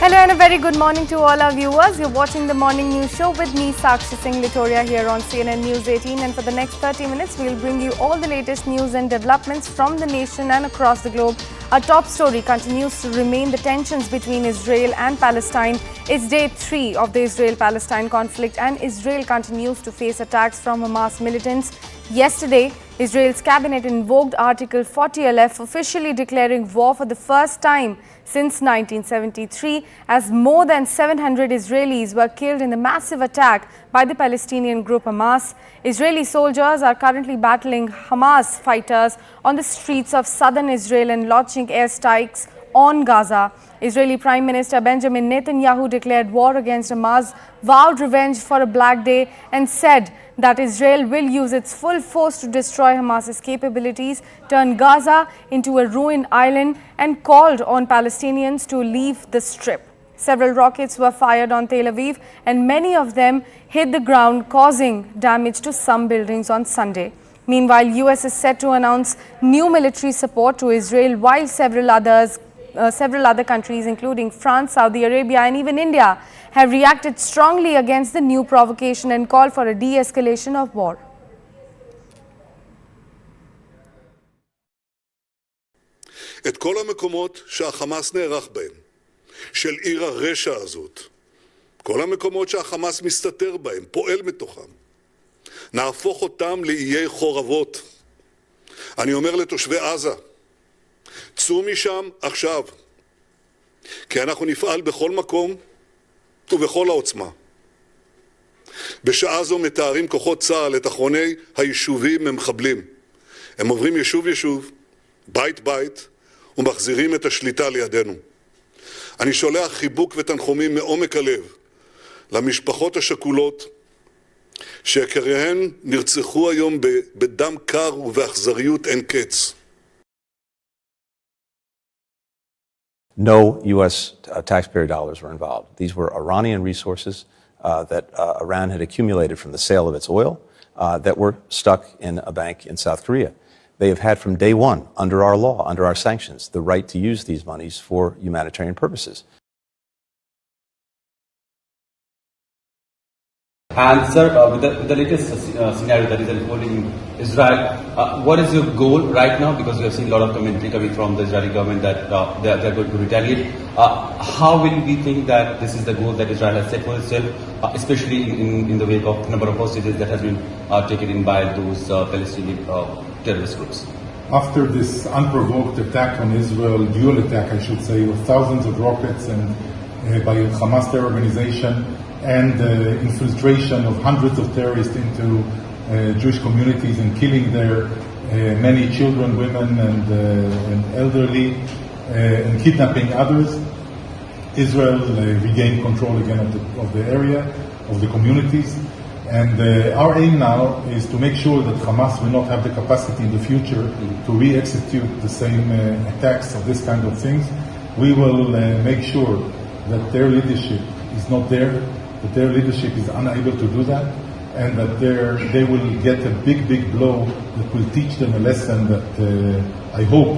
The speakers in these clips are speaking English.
Hello and a very good morning to all our viewers. You're watching the Morning News Show with me, Sakshi Singh Litoria, here on CNN News 18. And for the next 30 minutes, we'll bring you all the latest news and developments from the nation and across the globe. Our top story continues to remain the tensions between Israel and Palestine. It's day 3 of the Israel-Palestine conflict, and Israel continues to face attacks from Hamas militants. Yesterday, Israel's cabinet invoked Article 40LF, officially declaring war for the first time since 1973, as more than 700 Israelis were killed in the massive attack by the Palestinian group Hamas. Israeli soldiers are currently battling Hamas fighters on the streets of southern Israel and launching airstrikes on Gaza. Israeli Prime Minister Benjamin Netanyahu declared war against Hamas, vowed revenge for a Black Day, and said that Israel will use its full force to destroy Hamas's capabilities, turn Gaza into a ruined island, and called on Palestinians to leave the Strip. Several rockets were fired on Tel Aviv, and many of them hit the ground, causing damage to some buildings on Sunday. Meanwhile, US is set to announce new military support to Israel, while several other countries, including France, Saudi Arabia, and even India, have reacted strongly against the new provocation and called for a de-escalation of war. את כל המקומות שהחמאס נערך בהם, של עיר הרשע הזאת, כל המקומות שהחמאס מסתתר בהם, פועל מתוכם, נהפוך אותם לאיי חורבות. אני אומר לתושבי עזה, צאו משם עכשיו, כי אנחנו נפעל בכל מקום ובכל העוצמה. בשעה זו מתארים כוחות צה"ל את אחרוני היישובים ממחבלים. הם עוברים יישוב, בית, ומחזירים את השליטה לידינו. אני שולח חיבוק ותנחומים מעומק הלב למשפחות השכולות שיקיריהן נרצחו היום בדם קר ובאכזריות אין קץ. No U.S. Taxpayer dollars were involved. These were Iranian resources that Iran had accumulated from the sale of its oil that were stuck in a bank in South Korea. They have had from day one, under our law, under our sanctions, the right to use these monies for humanitarian purposes. And sir, with the latest scenario that is unfolding in Israel, what is your goal right now? Because we have seen a lot of commentary coming from the Israeli government that they are going to retaliate. How will we think that this is the goal that Israel has set for itself, especially in the wake of the number of hostages that has been taken in by those Palestinian terrorist groups? After this unprovoked attack on Israel, dual attack I should say, with thousands of rockets and by Hamas terror organization, and infiltration of hundreds of terrorists into Jewish communities and killing there many children, women, and elderly, and kidnapping others, Israel regained control again of the area, of the communities. And our aim now is to make sure that Hamas will not have the capacity in the future to re-execute the same attacks of this kind of things. We will make sure that their leadership is not there, that their leadership is unable to do that, and that they will get a big blow that will teach them a lesson that I hope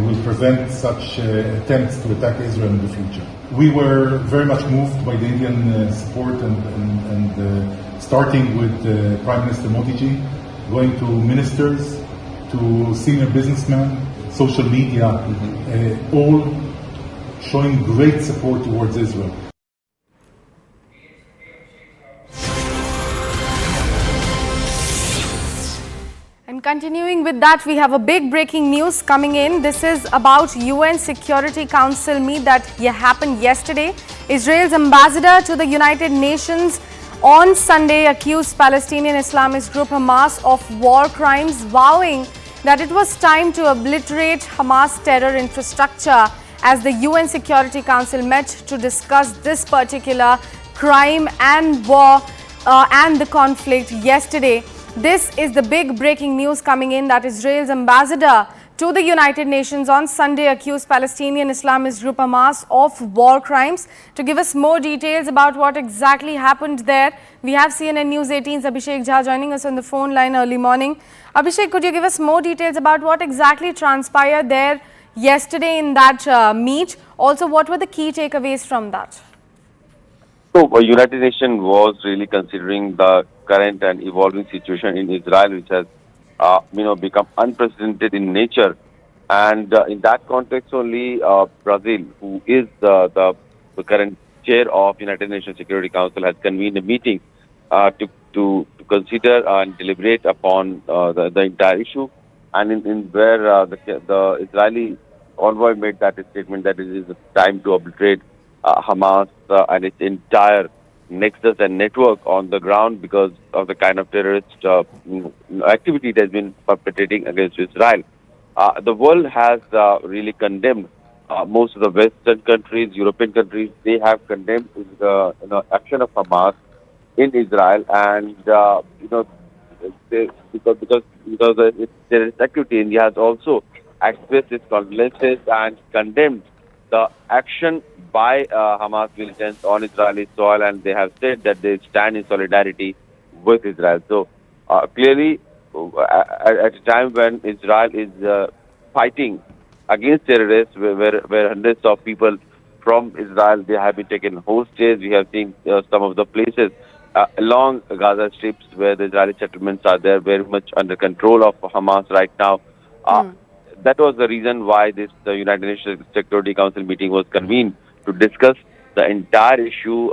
will prevent such attempts to attack Israel in the future. We were very much moved by the Indian support and starting with Prime Minister Modi ji, going to ministers, to senior businessmen, social media, all showing great support towards Israel. And continuing with that, we have a big breaking news coming in. This is about UN Security Council meet that happened yesterday. Israel's ambassador to the United Nations on Sunday accused Palestinian Islamist group Hamas of war crimes, vowing that it was time to obliterate Hamas terror infrastructure, as the UN Security Council met to discuss this particular crime and war and the conflict yesterday. This is the big breaking news coming in, that Israel's ambassador to the United Nations on Sunday accused Palestinian Islamist group Hamas of war crimes. To give us more details about what exactly happened there, we have CNN News 18's Abhishek Jha joining us on the phone line early morning. Abhishek, could you give us more details about what exactly transpired there yesterday in that meet. Also, what were the key takeaways from that? So, United Nations was really considering the current and evolving situation in Israel, which has, become unprecedented in nature. And in that context, only Brazil, who is the current chair of United Nations Security Council, has convened a meeting to consider and deliberate upon the entire issue. And in where the Israeli envoy made that statement that it is time to obliterate Hamas and its entire nexus and network on the ground because of the kind of terrorist activity it has been perpetrating against Israel. The world has really condemned most of the Western countries, European countries. They have condemned the action of Hamas in Israel, and because of its terrorist activity, India has also expressed its condolences and condemned the action by Hamas militants on Israeli soil, and they have said that they stand in solidarity with Israel. So clearly, at a time when Israel is fighting against terrorists, where hundreds of people from Israel they have been taken hostage. We have seen some of the places along Gaza strips where the Israeli settlements are there, very much under control of Hamas right now. That was the reason why the United Nations Security Council meeting was convened to discuss the entire issue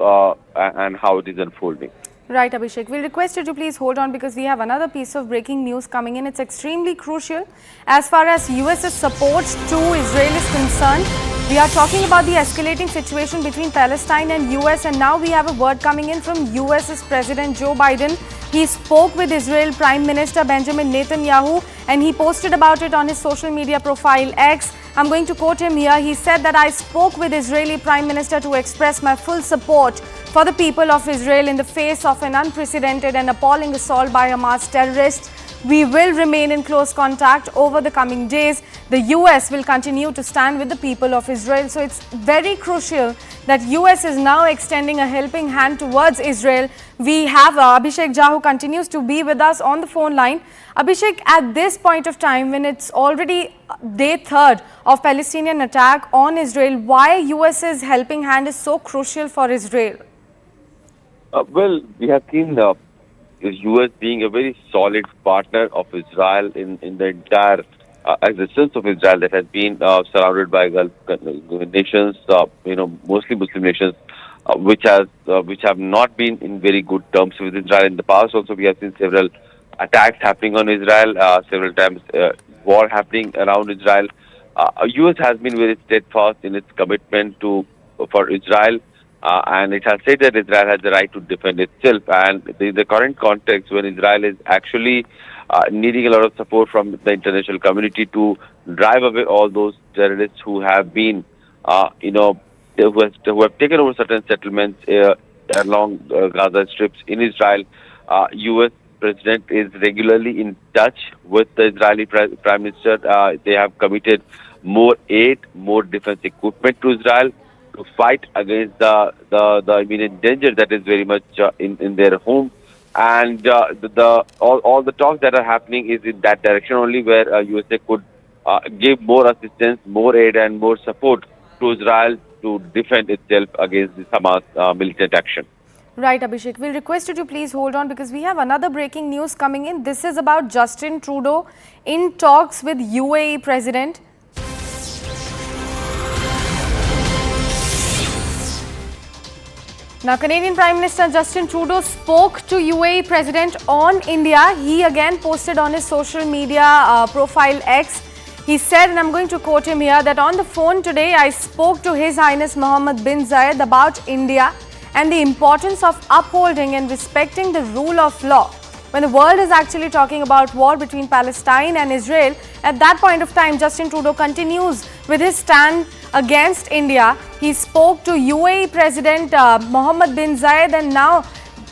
and how it is unfolding. Right, Abhishek. We'll request you to please hold on because we have another piece of breaking news coming in. It's extremely crucial as far as US's support to Israel is concerned. We are talking about the escalating situation between Palestine and US, and now we have a word coming in from US's President Joe Biden. He spoke with Israel Prime Minister Benjamin Netanyahu and he posted about it on his social media profile X. I'm going to quote him here. He said that I spoke with Israeli Prime Minister to express my full support for the people of Israel in the face of an unprecedented and appalling assault by Hamas terrorists. We will remain in close contact over the coming days. The US will continue to stand with the people of Israel. So it's very crucial that US is now extending a helping hand towards Israel. We have Abhishek Jha, who continues to be with us on the phone line. Abhishek, at this point of time, when it's already day 3rd of Palestinian attack on Israel, why US's helping hand is so crucial for Israel? Well, we have seen the U.S. being a very solid partner of Israel in the entire existence of Israel that has been surrounded by Gulf nations, mostly Muslim nations, which have not been in very good terms with Israel in the past. Also, we have seen several attacks happening on Israel, several times war happening around Israel. U.S. has been very steadfast in its commitment for Israel. And it has said that Israel has the right to defend itself. And the current context when Israel is actually needing a lot of support from the international community to drive away all those terrorists who have been, who have taken over certain settlements along Gaza strips in Israel. U.S. President is regularly in touch with the Israeli Prime Minister. They have committed more aid, more defense equipment to Israel to fight against the imminent danger that is very much in their home, and all the talks that are happening is in that direction only, where USA could give more assistance, more aid, and more support to Israel to defend itself against this Hamas militant action. Right, Abhishek. We'll request you to please hold on because we have another breaking news coming in. This is about Justin Trudeau in talks with UAE President. Now, Canadian Prime Minister Justin Trudeau spoke to UAE President on India. He again posted on his social media profile X. He said, and I'm going to quote him here, that on the phone today, I spoke to His Highness Mohammed bin Zayed about India and the importance of upholding and respecting the rule of law. When the world is actually talking about war between Palestine and Israel, at that point of time, Justin Trudeau continues with his stand against India. He spoke to UAE President Mohammed bin Zayed and now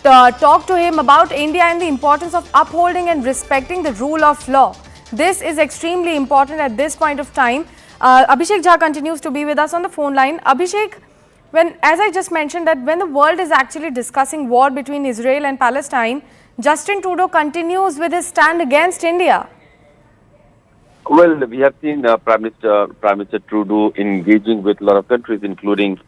talked to him about India and the importance of upholding and respecting the rule of law. This is extremely important at this point of time. Abhishek Jha continues to be with us on the phone line. Abhishek, as I just mentioned, that when the world is actually discussing war between Israel and Palestine, Justin Trudeau continues with his stand against India. Well, we have seen Prime Minister Trudeau engaging with a lot of countries, including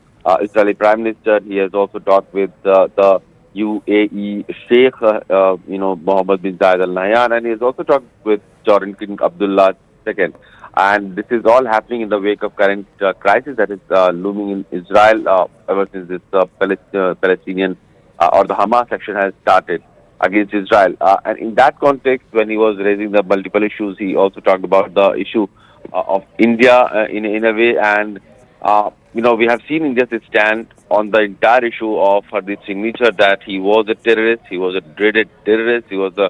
Israeli Prime Minister. He has also talked with the UAE Sheikh, Mohammed bin Zayed Al Nahyan, and he has also talked with Jordan King Abdullah II. And this is all happening in the wake of current crisis that is looming in Israel ever since this Palestinian or the Hamas action has started against Israel. And in that context, when he was raising the multiple issues, he also talked about the issue of India in a way. And, we have seen India's stand on the entire issue of Hardeep's signature that he was a terrorist, he was a dreaded terrorist, he was a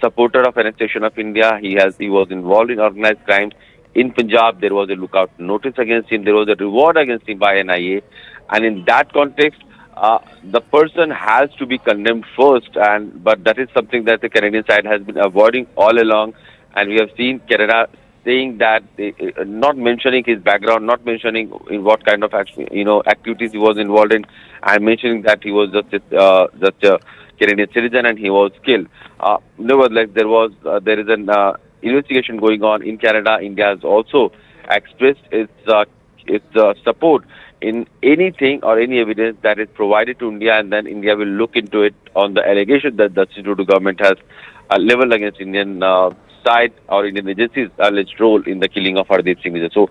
supporter of annexation of India, he was involved in organized crimes. In Punjab, there was a lookout notice against him, there was a reward against him by NIA. And in that context, the person has to be condemned first, but that is something that the Canadian side has been avoiding all along, and we have seen Canada saying that not mentioning his background, not mentioning in what kind of activities he was involved in, and mentioning that he was just a Canadian citizen and he was killed. Nevertheless, there is an investigation going on in Canada. India has also expressed its support in anything or any evidence that is provided to India, and then India will look into it on the allegation that the Trudeau government has leveled against Indian side or Indian agencies' alleged role in the killing of Hardeep Singh. So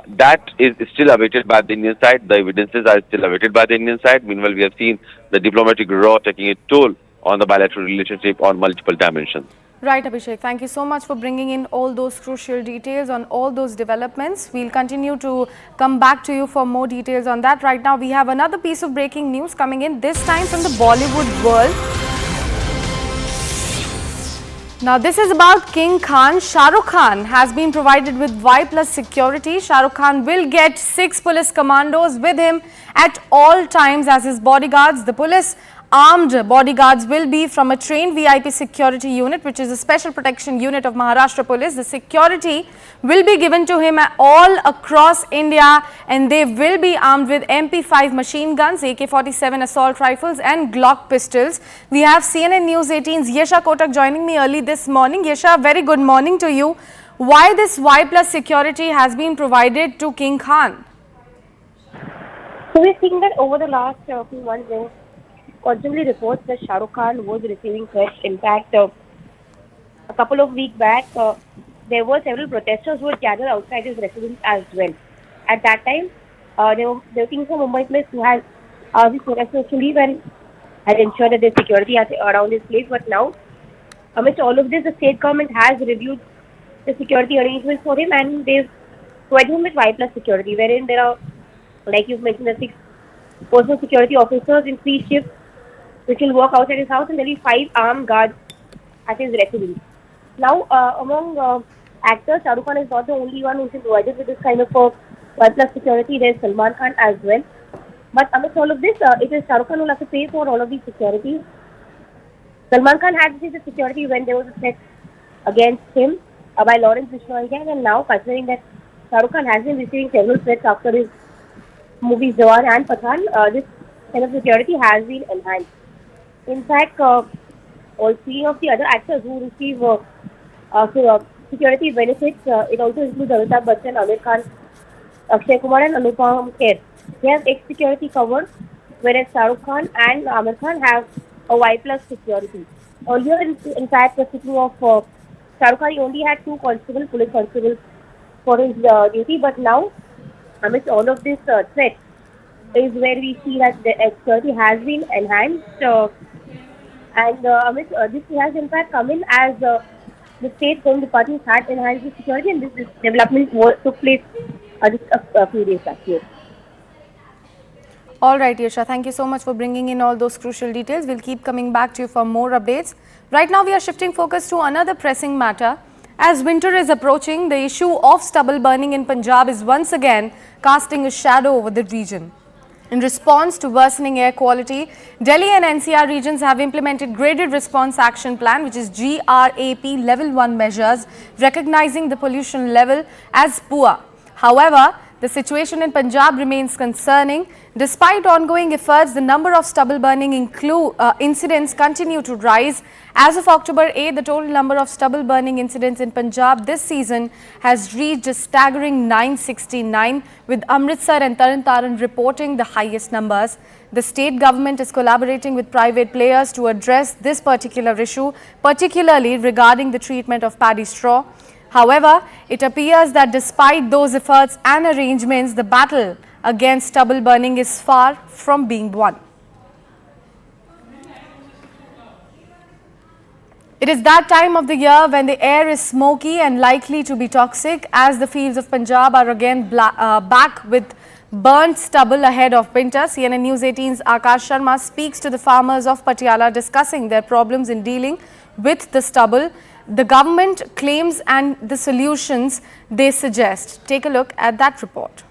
that is still awaited by the Indian side. The evidences are still awaited by the Indian side. Meanwhile, we have seen the diplomatic row taking a toll on the bilateral relationship on multiple dimensions. Right, Abhishek. Thank you so much for bringing in all those crucial details on all those developments. We'll continue to come back to you for more details on that. Right now, we have another piece of breaking news coming in, this time from the Bollywood world. Now, this is about King Khan. Shah Rukh Khan has been provided with Y+ security. Shah Rukh Khan will get 6 police commandos with him at all times as his bodyguards. The police armed bodyguards will be from a trained VIP security unit, which is a special protection unit of Maharashtra Police. The security will be given to him all across India, and they will be armed with MP5 machine guns, AK-47 assault rifles and Glock pistols. We have CNN News 18's Yesha Kotak joining me early this morning. Yesha, very good morning to you. Why this Y+ security has been provided to King Khan? So we're seeing that over the last few months, there were constantly reports that Shah Rukh Khan was receiving threats. In fact, a couple of weeks back, there were several protesters who were gathered outside his residence as well. At that time, there were things from Mumbai police who had asked these protesters to leave and had ensured that there's security around this place. But now, amidst all of this, the state government has reviewed the security arrangements for him, and they've provided him with Y+ security, wherein there are, like you've mentioned, the 6 personal security officers in 3 shifts, which will work outside his house, and there will be 5 armed guards at his residence. Now, among actors, Shah Rukh Khan is not the only one who's been provided with this kind of Y+ security. There's Salman Khan as well. But amidst all of this, it is Shah Rukh Khan who will have to pay for all of these securities. Salman Khan had received the security when there was a threat against him by Lawrence Bishnoi gang, and now considering that Shah Rukh Khan has been receiving several threats after his movies Jawan and Pathan, this kind of security has been enhanced. In fact, all 3 of the other actors who receive security benefits, it also includes Amitabh Bachchan, Amir Khan, Akshay Kumar and Anupam Kher. They have X security covered, whereas Shah Rukh Khan and Amir Khan have a Y+ security. Earlier, in fact, speaking of Shah Rukh Khan, he only had 2 police constables for his duty, but now, amidst all of this threat, is where we see that the security has been enhanced, and amidst this has in fact come in as the state home department had enhanced the security, and this development took place just a few days back here. All right, Yesha, thank you so much for bringing in all those crucial details. We'll keep coming back to you for more updates. Right now, we are shifting focus to another pressing matter. As winter is approaching, the issue of stubble burning in Punjab is once again casting a shadow over the region. In response to worsening air quality, Delhi and NCR regions have implemented Graded Response Action Plan, which is GRAP Level 1 measures, recognizing the pollution level as poor. However, The situation in Punjab remains concerning. Despite ongoing efforts, the number of stubble burning incidents continue to rise. As of October 8, the total number of stubble burning incidents in Punjab this season has reached a staggering 969, with Amritsar and Taran reporting the highest numbers. The state government is collaborating with private players to address this particular issue, particularly regarding the treatment of paddy straw. However, it appears that despite those efforts and arrangements, the battle against stubble burning is far from being won. It is that time of the year when the air is smoky and likely to be toxic, as the fields of Punjab are again back with burnt stubble ahead of winter. CNN News 18's Akash Sharma speaks to the farmers of Patiala discussing their problems in dealing with the stubble, the government claims and the solutions they suggest. Take a look at that report.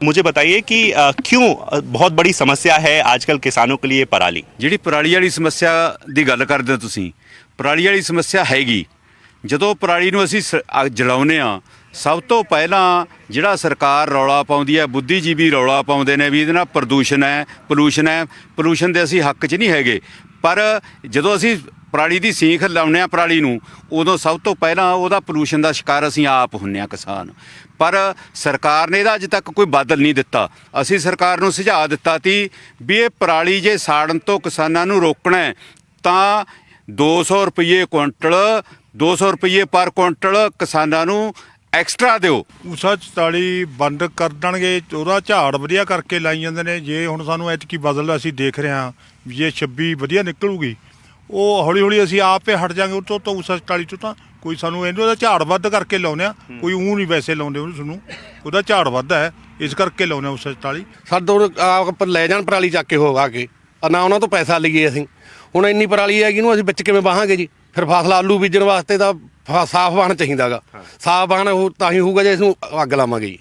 मुझे बताइए कि क्यों बहुत बड़ी समस्या है आजकल किसानों के लिए पराली। ਜਿਹੜੀ ਪਰਾਲੀ ਵਾਲੀ ਸਮੱਸਿਆ ਦੀ ਗੱਲ ਕਰਦੇ ਹੋ ਤੁਸੀਂ, ਪਰਾਲੀ ਵਾਲੀ ਸਮੱਸਿਆ ਹੈਗੀ। ਜਦੋਂ ਪਰਾਲੀ ਨੂੰ ਅਸੀਂ ਜਲਾਉਂਦੇ ਆ, ਸਭ ਤੋਂ ਪਹਿਲਾਂ ਜਿਹੜਾ ਸਰਕਾਰ ਰੌਲਾ ਪਾਉਂਦੀ ਹੈ, ਬੁੱਧੀਜੀਵੀ ਰੌਲਾ ਪਾਉਂਦੇ ਨੇ ਵੀ ਇਹਦੇ ਨਾਲ ਪ੍ਰਦੂਸ਼ਣ ਹੈ, ਪੋਲੂਸ਼ਨ ਦੇ ਅਸੀਂ ਹੱਕ 'ਚ ਨਹੀਂ ਹੈਗੇ। ਪਰ ਜਦੋਂ ਅਸੀਂ ਪਰਾਲੀ ਦੀ ਸੀਖ ਲਾਉਂਦੇ ਆ ਪਰਾਲੀ ਨੂੰ, ਉਦੋਂ ਸਭ ਤੋਂ ਪਹਿਲਾਂ ਉਹਦਾ ਪੋਲੂਸ਼ਨ ਦਾ ਸ਼ਿਕਾਰ ਅਸੀਂ ਆਪ ਹੁੰਦੇ ਆ ਕਿਸਾਨ। ਪਰ ਸਰਕਾਰ ਨੇ ਇਹਦਾ ਅਜੇ ਤੱਕ ਕੋਈ ਬਦਲ ਨਹੀਂ ਦਿੱਤਾ। ਅਸੀਂ ਸਰਕਾਰ ਨੂੰ ਸੁਝਾਅ ਦਿੱਤਾ ਸੀ ਵੀ ਇਹ ਪਰਾਲੀ ਜੇ ਸਾੜਨ ਤੋਂ ਕਿਸਾਨਾਂ ਨੂੰ ਰੋਕਣਾ ਤਾਂ 200 ਰੁਪਏ ਕੁਇੰਟਲ 200 ਰੁਪਏ ਪਰ ਕੁਇੰਟਲ ਕਿਸਾਨਾਂ ਨੂੰ ਐਕਸਟਰਾ ਦਿਓ। ਊਸਾ 44 ਬੰਦ ਕਰ ਦੇਣਗੇ, ਉਹਦਾ ਝਾੜ ਵਧੀਆ ਕਰਕੇ ਲਾਈ ਜਾਂਦੇ ਨੇ। ਜੇ ਹੁਣ ਸਾਨੂੰ ਐਤਕੀ ਬਦਲ ਅਸੀਂ ਦੇਖ ਰਹੇ ਹਾਂ ਵੀ ਜੇ 26 ਵਧੀਆ ਨਿਕਲੂਗੀ, ਉਹ ਹੌਲੀ ਹੌਲੀ ਅਸੀਂ ਆਪੇ ਹਟ ਜਾਾਂਗੇ ਉਹ ਤੋਂ ਊਸਾ 44 ਤੋਂ। ਤਾਂ ਕੋਈ ਸਾਨੂੰ ਇਹਨੂੰ ਉਹਦਾ ਝਾੜ ਵੱਧ ਕਰਕੇ ਲਾਉਂਦੇ ਆ, ਕੋਈ ਊਂ ਨਹੀਂ ਵੈਸੇ ਲਾਉਂਦੇ ਉਹਨੂੰ, ਉਹਦਾ ਝਾੜ ਵੱਧ ਹੈ ਇਸ ਕਰਕੇ ਲਾਉਂਦੇ ਊਸਾ 44। ਸਾਡੇ ਆਪ ਲੈ ਜਾਣ ਪਰਾਲੀ ਚੱਕ ਕੇ ਹੋ ਆ ਕੇ, ਨਾ ਉਹਨਾਂ ਤੋਂ ਪੈਸਾ ਲਈਏ ਅਸੀਂ। ਹੁਣ ਇੰਨੀ ਪਰਾਲੀ ਹੈਗੀ ਇਹਨੂੰ ਅਸੀਂ ਵਿੱਚ ਕਿਵੇਂ ਵਾਹਾਂਗੇ ਜੀ? ਫਿਰ ਫਸਲ ਆਲੂ ਬੀਜਣ ਵਾਸਤੇ ਤਾਂ ਸਾਫ਼ ਵਾਹਣ ਚਾਹੀਦਾ ਗਾ। ਸਾਫ਼ ਵਾਹਣ ਤਾਂ ਹੀ ਹੋਊਗਾ ਜੇ ਇਸਨੂੰ ਅੱਗ ਲਾਵਾਂਗੇ ਜੀ।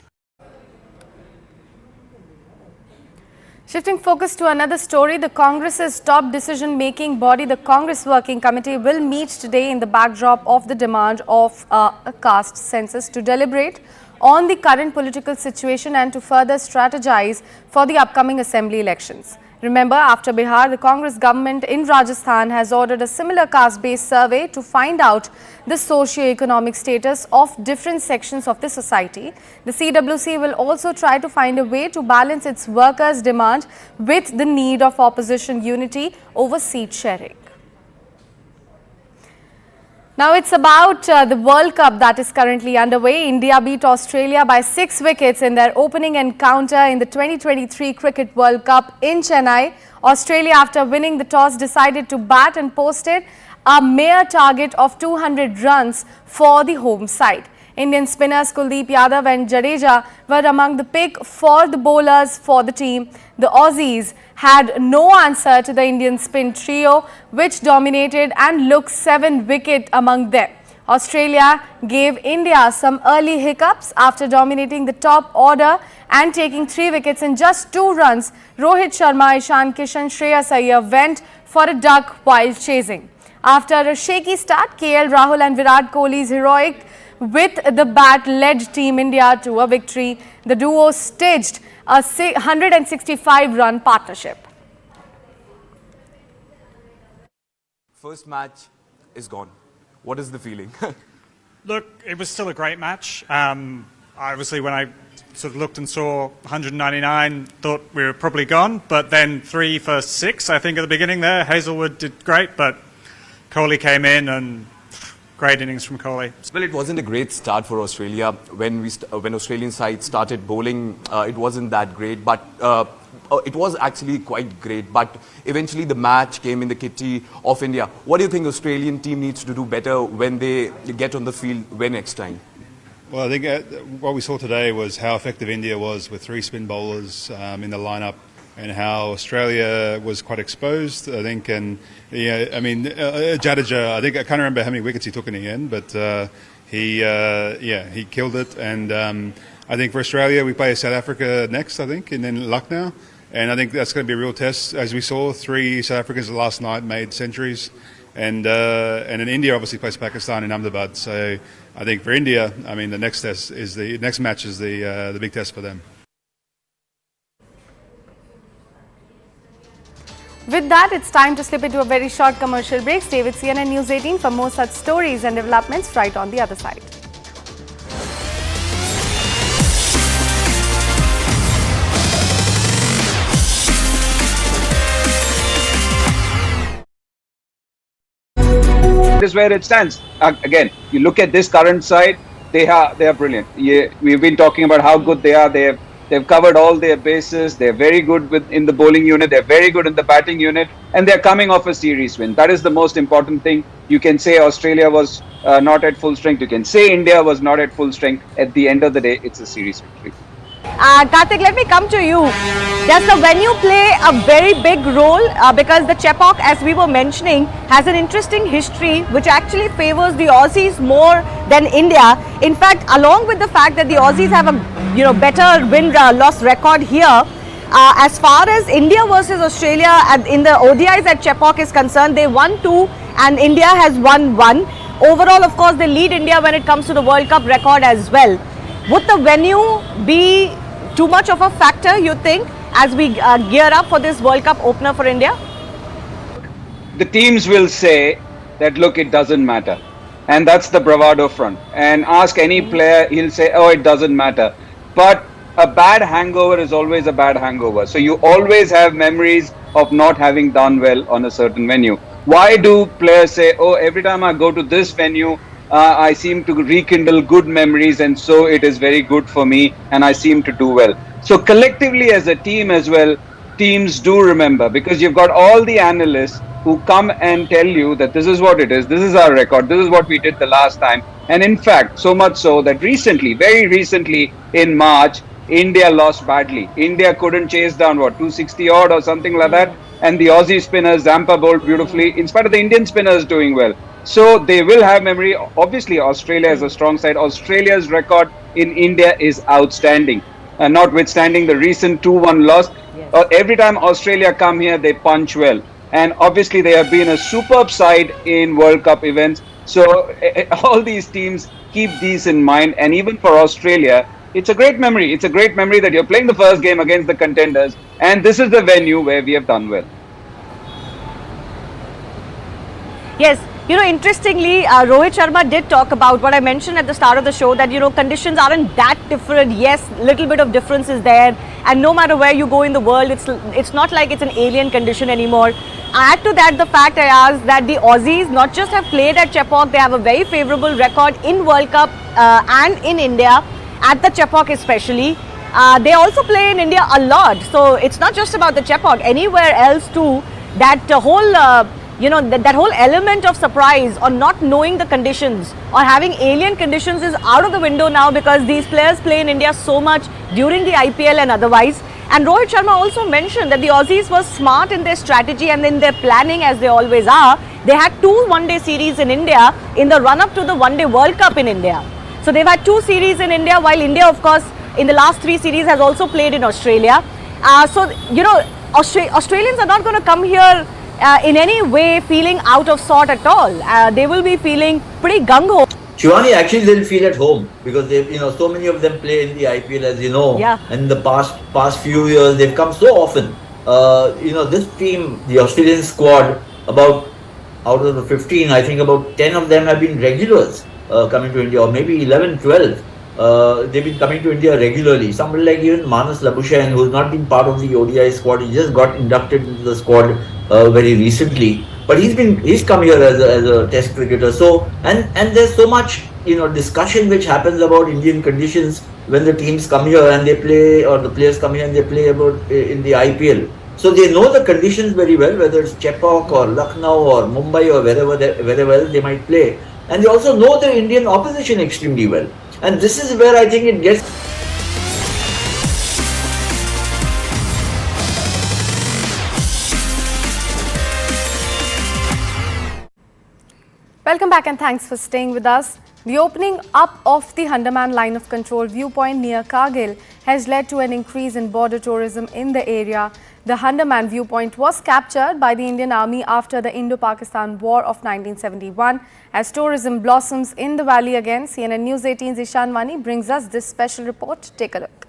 Shifting focus to another story, the Congress's top decision-making body, the Congress Working Committee, will meet today in the backdrop of the demand of a caste census to deliberate on the current political situation and to further strategize for the upcoming assembly elections. Remember, after Bihar, the Congress government in Rajasthan has ordered a similar caste-based survey to find out the socio-economic status of different sections of the society. The CWC will also try to find a way to balance its workers' demand with the need of opposition unity over seat sharing. Now it's about the World Cup that is currently underway. India beat Australia by 6 wickets in their opening encounter in the 2023 Cricket World Cup in Chennai. Australia, after winning the toss, decided to bat and posted a mere target of 200 runs for the home side. Indian spinners Kuldeep Yadav and Jadeja were among the pick for the bowlers for the team. The Aussies had no answer to the Indian spin trio, which dominated and looked 7 wicket among them. Australia gave India some early hiccups after dominating the top order and taking 3 wickets in just 2 runs. Rohit Sharma, Ishan Kishan, Shreyas Iyer went for a duck while chasing. After a shaky start, KL Rahul and Virat Kohli's heroic with the bat led Team India to a victory. The duo staged a 165-run partnership. First match is gone. What is the feeling? Look, it was still a great match. Obviously, when I sort of looked and saw 199, thought we were probably gone. But then 3 for 6, I think, at the beginning there. Hazelwood did great, but Kohli came in and great innings from Kohli. Well, it wasn't a great start for Australia. When Australian side started bowling, it wasn't that great, but it was actually quite great. But eventually the match came in the kitty of India. What do you think Australian team needs to do better when they get on the field next time? Well, I think what we saw today was how effective India was with 3 spin bowlers in the lineup, and how Australia was quite exposed, I think. And yeah, I mean, Jadeja, I think I can't remember how many wickets he took in the end, but he killed it. And I think for Australia, we play South Africa next, I think, and then Lucknow. And I think that's going to be a real test. As we saw, 3 South Africans last night made centuries. and then India obviously plays Pakistan in Ahmedabad. So I think for India, I mean, the next test is the next match is the big test for them. With that, it's time to slip into a very short commercial break. Stay with CNN News 18 for more such stories and developments right on the other side. Is where it stands. Again, you look at this current side; they are brilliant. We've been talking about how good they are. They've covered all their bases. They're very good in the bowling unit. They're very good in the batting unit, and they're coming off a series win. That is the most important thing. You can say Australia was not at full strength. You can say India was not at full strength. At the end of the day, it's a series victory. Karthik, let me come to you. Does the venue play a very big role? Because the Chepauk, as we were mentioning, has an interesting history which actually favors the Aussies more than India. In fact, along with the fact that the Aussies have a better win-loss record here, as far as India versus Australia in the ODIs at Chepauk is concerned, they won 2 and India has won 1. Overall, of course, they lead India when it comes to the World Cup record as well. Would the venue be too much of a factor, you think, as we gear up for this World Cup opener for India? The teams will say that, look, it doesn't matter. And that's the bravado front. And ask any player, he'll say, oh, it doesn't matter. But a bad hangover is always a bad hangover. So you always have memories of not having done well on a certain venue. Why do players say, oh, every time I go to this venue, I seem to rekindle good memories, and so it is very good for me and I seem to do well. So collectively as a team as well, teams do remember, because you've got all the analysts who come and tell you that this is what it is, this is our record, this is what we did the last time. And in fact, so much so that recently, very recently in March, India lost badly. India couldn't chase down 260 odd or something like that, and the Aussie spinners, Zampa bowled beautifully in spite of the Indian spinners doing well. So they will have memory. Obviously, Australia is a strong side. Australia's record in India is outstanding, notwithstanding the recent 2-1 loss. Yes. Every time Australia come here, they punch well. And obviously, they have been a superb side in World Cup events. So all these teams keep these in mind. And even for Australia, it's a great memory. It's a great memory that you're playing the first game against the contenders. And this is the venue where we have done well. Yes. Interestingly, Rohit Sharma did talk about what I mentioned at the start of the show, that, conditions aren't that different. Yes, little bit of difference is there. And no matter where you go in the world, it's not like it's an alien condition anymore. Add to that the fact, I asked, that the Aussies not just have played at Chepauk, they have a very favourable record in World Cup and in India, at the Chepauk especially. They also play in India a lot. So it's not just about the Chepauk. Anywhere else too, that whole... that whole element of surprise or not knowing the conditions or having alien conditions is out of the window now, because these players play in India so much during the IPL and otherwise. And Rohit Sharma also mentioned that the Aussies were smart in their strategy and in their planning, as they always are. They had 2 one-day series in India in the run-up to the one-day World Cup in India. So they've had 2 series in India, while India, of course, in the last 3 series has also played in Australia. Australians are not going to come here in any way feeling out of sort at all. They will be feeling pretty gung-ho. Shivani, actually they'll feel at home, because they, so many of them play in the IPL, as you know. Yeah. And in the past few years, they've come so often. This team, the Australian squad, about out of the 15, I think about 10 of them have been regulars coming to India, or maybe 11, 12. They've been coming to India regularly. Somebody like even Manas Labuschagne, who's not been part of the ODI squad, he just got inducted into the squad very recently. But he's come here as a test cricketer. So and there's so much discussion which happens about Indian conditions when the teams come here and they play, or the players come here and they play about in the IPL. So they know the conditions very well, whether it's Chepauk or Lucknow or Mumbai or wherever else they might play. And they also know the Indian opposition extremely well. And this is where I think it gets... Welcome back and thanks for staying with us. The opening up of the Hundaman line of control viewpoint near Kargil has led to an increase in border tourism in the area. The Hunderman viewpoint was captured by the Indian Army after the Indo-Pakistan War of 1971. As tourism blossoms in the valley again, CNN News 18's Ishan Wani brings us this special report. Take a look.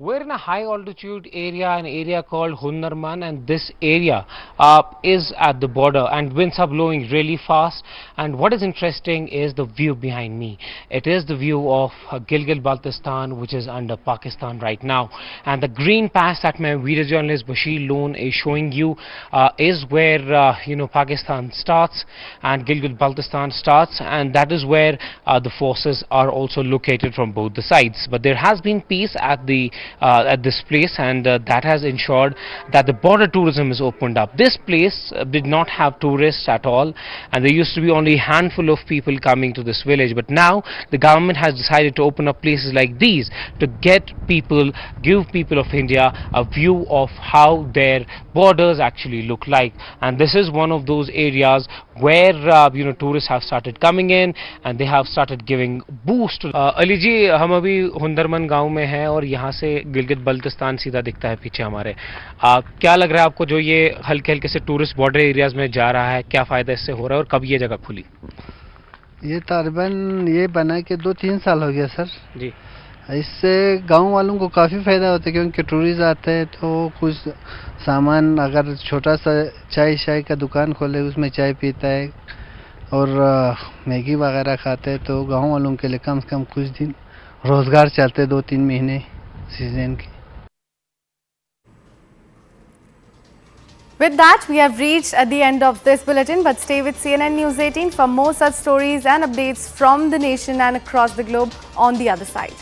We're in a high altitude area, an area called Hunderman, and this area is at the border and winds are blowing really fast. And what is interesting is the view behind me. It is the view of Gilgit-Baltistan, which is under Pakistan right now. And the green patch that my video journalist Bashir Loon is showing you is where Pakistan starts and Gilgit-Baltistan starts, and that is where the forces are also located from both the sides. But there has been peace at this place, and that has ensured that the border tourism is opened up. This place did not have tourists at all, and there used to be only a handful of people coming to this village. But now the government has decided to open up places like these to give people of India a view of how their borders actually look like. And this is one of those areas where tourists have started coming in and they have started giving boost. Ali जी, हम अभी हुंदरमन गांव में हैं और यहाँ से गिलगित बल्तिस्तान सीधा दिखता है पीछे हमारे। क्या लग रहा है आपको जो ये हल्के हल्के से टूरिस्ट बॉर्डर एरियाज में जा रहा है, क्या फायदा इससे हो रहा है और कब ये जगह खुली? ये तकरीबन ये बना के 2-3 साल हो गया सर जी। इससे गांव वालों को काफ़ी फ़ायदा होता है क्योंकि टूरिस्ट आते हैं तो कुछ सामान, अगर छोटा सा चाय का दुकान खोले उसमें चाय पीता है और मैगी वगैरह खाते हैं, तो गांव वालों के लिए कम से कम कुछ दिन रोज़गार चलते 2-3 महीने सीजन के। With that, we have reached at the end of this bulletin, but stay with CNN News 18 for more such stories and updates from the nation and across the globe on the other side.